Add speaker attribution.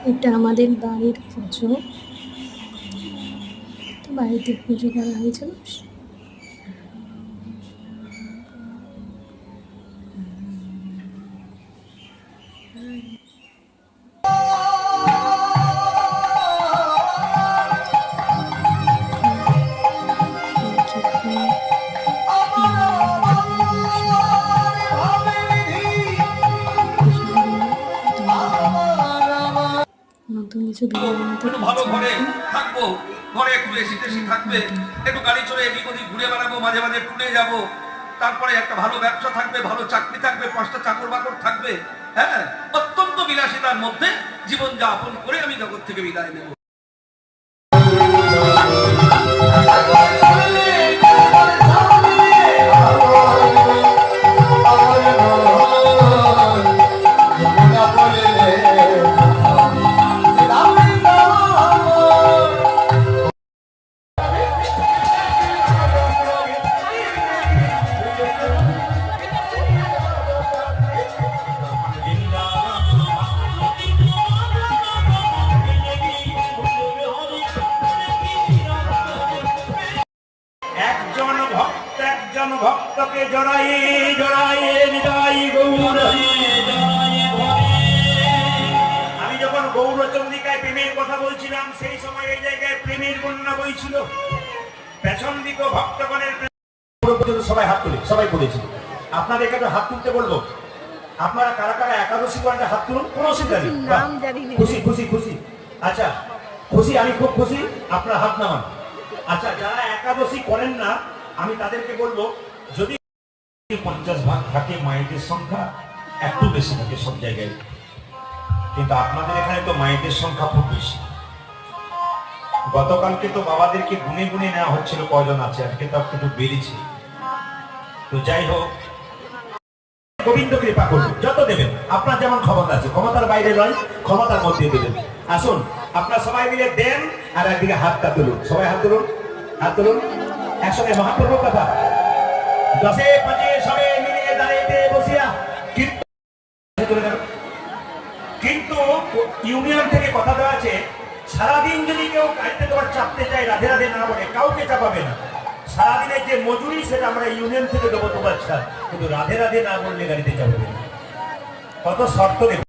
Speaker 1: এটা আমাদের বাড়ির পুজো। তো বাড়িতে পুজো করা হয়েছিল। নতুন কিছু ভিডিও বানাতে
Speaker 2: ভালো ঘরে থাকবো, ঘরে একটু এসি টেসি থাকবে, একটু গাড়ি চড়ে এদিক ওদিক ঘুরে বেড়াবো, মাঝে মাঝে টুলে যাবো, তারপরে একটা ভালো ব্যবসা থাকবে, ভালো চাকরি থাকবে, 5টা চাকর বাকর থাকবে। হ্যাঁ, অত্যন্ত বিলাসিতার মধ্যে জীবন যাপন করে আমি জগৎ থেকে বিদায় নেব। ভক্তকে জড়াই জড়াই হৃদয় গৌর। আমি যখন গৌরচন্দ্রিকায় প্রেমের কথা বলছিলাম সেই সময় এই জায়গায় প্রেমের বন্যা বইছিল। পেছন দিকে ভক্তগণের সবাই হাত তুলে সবাই বলেছিল। আপনাদের কাছে হাত তুলতে বলবো, আপনারা কারা কারা একাদশী করেন হাত তুলুন, কোনো অসুবিধা নেই। খুশি খুশি খুশি, আচ্ছা খুশি, আমি খুব খুশি, আপনারা হাত নামান। আচ্ছা, যারা একাদশী করেন না আমি তাদেরকে বলবো, যদি 50 ভাগ থাকে মায়েদের সংখ্যা একটু বেশি থাকে সব জায়গায়, কিন্তু আপনাদের এখানে তো মায়েদের সংখ্যা খুব বেশি। গতকালকে তো বাবাদেরকে গুনে গুনে নেওয়া হচ্ছিল কয়জন আছে, আজকে তো একটু বেড়েছে। তো যাই হোক, গোবিন্দ কৃপা করুন, যত দেবেন আপনার যেমন ক্ষমতা আছে, ক্ষমতার বাইরে নয়, ক্ষমতার মধ্যে দেবেন। আসুন আপনারা সবাই মিলে দেন, আর একদিকে হাতটা তুলুন, সবাই হাত তুলুন, হাত তুলুন একসঙ্গে মহাপ্রভু কথা। 10 5 সবে মিলিয়ে দাঁড়াইতে বসিয়া কিন্তু ইউনিয়ন থেকে কথা দেওয়া আছে, সারাদিন যদি কেউ গাড়িতে তোমার চাপতে চায় রাধে রাধে না বলে কাউকে চাপাবে না। সারাদিনের যে মজুরি সেটা আমরা ইউনিয়ন থেকে দেবো তোমার ছাড়, কিন্তু রাধে রাধে না বললে গাড়িতে চাপাবে না। কত শর্ত দেব।